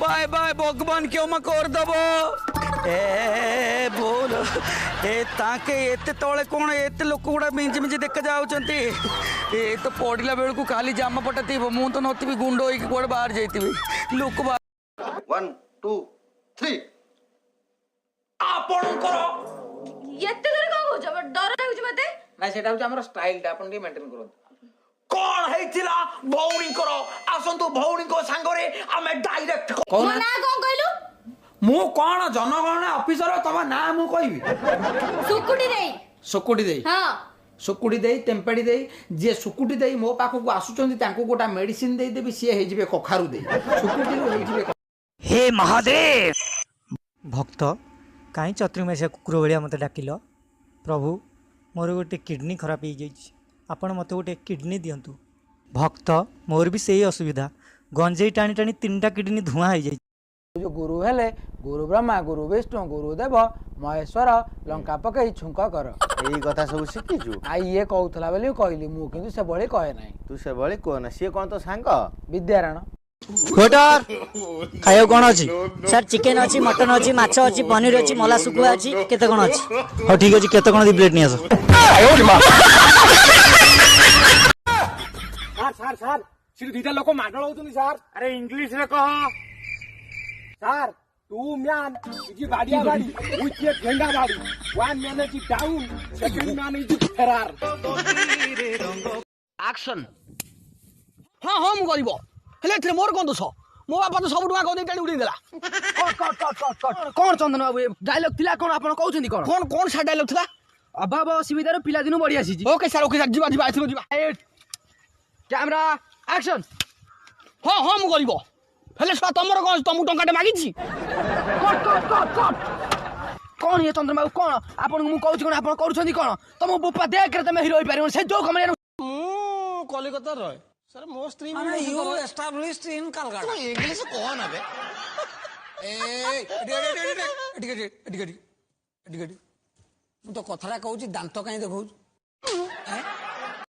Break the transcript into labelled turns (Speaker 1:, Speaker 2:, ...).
Speaker 1: bye bye भगवान क्यों मैं कर दबो ए बोल ए ताके एते तळे कोण एते लोक गुडा मिंजी मिंजी देखा जाउचंती ए तो पड़िला बेल को खाली जामा पटा थी मु तो नथि गुंडो होई कोड बाहर जाईतिबी लोक
Speaker 2: 1 2 3
Speaker 3: आपण करो
Speaker 4: एते जरे का होछ डर लागुछ मते
Speaker 5: ना सेटा होछ हमर स्टाइल टा अपन के मेंटेन करो
Speaker 3: कौन हेतिला भौणी करो आसंतु भौणी को संगरे आमे डायरेक्ट
Speaker 4: कोन ना कोन कहलु
Speaker 3: मु कोन जनगणना ऑफिसर तमा ना मु कहबी
Speaker 5: सुकुटी देई
Speaker 4: हां
Speaker 5: सुकुटी देई टेम्पेडी देई जे सुकुटी देई मो पाखो को आसुचंदी तांको गोटा मेडिसिन देई देबी से हे जिवे कखारु देई सुकुटी रो हे जिवे
Speaker 1: हे महादेव
Speaker 6: भक्त कहीं चतुर्मासिया कुकुर भाया मत डाकिल प्रभु मोर गोटे किडनी खराब हो जाइए आपण मत गोटे किडनी दिंतु भक्त मोर भी सही असुविधा गंजेई टाणी टाणी 3टा किडनी धुआं हो जाइए
Speaker 5: जो गुरु हेले गुरु ब्रह्मा गुरु विष्णु गुरुदेव महेश्वर लंका पकई छुंक कर
Speaker 2: एई कथा सब शिखिजु
Speaker 5: आई ये कहूला बोली कहली मु किंतु से बळे कहे नाही
Speaker 2: तू से बळी कोन सी कोन तो सांग
Speaker 5: विद्यारण
Speaker 6: वेटर खाइयो कौन अच्छी सर चिकेन अच्छी मटन अच्छी माछ अच्छी पनीर अच्छी मला सुखुआ अच्छी केते कौन अच्छी हाँ ठीक अच्छे केते कौन दी प्लेट नहीं आस
Speaker 3: सर सर सिर दुईटा लोक माडळ होतुनी सर अरे इंग्लिश रे कह सर टू मैन इज बाडिया बाडी विथ ए घेंगा body one man is down second man is फेरार एक्शन हां हां मु करबो हेले एथरे मोर कोन दोष मो बापा तो सब टुआ कोन टाणी उडी देला कट कोन चंदन बाबू डायलॉग पिला कोन आपण कहउछंती कोन कोन कोन सा डायलॉग थला अभाव असुविधार पिला दिनु बढी आसी ओके सर जीवा जीवा एथरो जीवा कैमरा एक्शन हां हां मु करबो हेले सा तमरो कोन तमु टंकाटे मागिछि कट कोन ये चंद्रमा बाबू कोन आपण मु कहउछि कोन आपण करूछंती कोन तम बुपा देख के तमे हीरो होई पारिबो से जो कमरे मु कलिकता रह सर मो stream you established in Calcutta तो इंग्लिश कौन है ए एडी तो कथरा कहूची दांत काई देखौ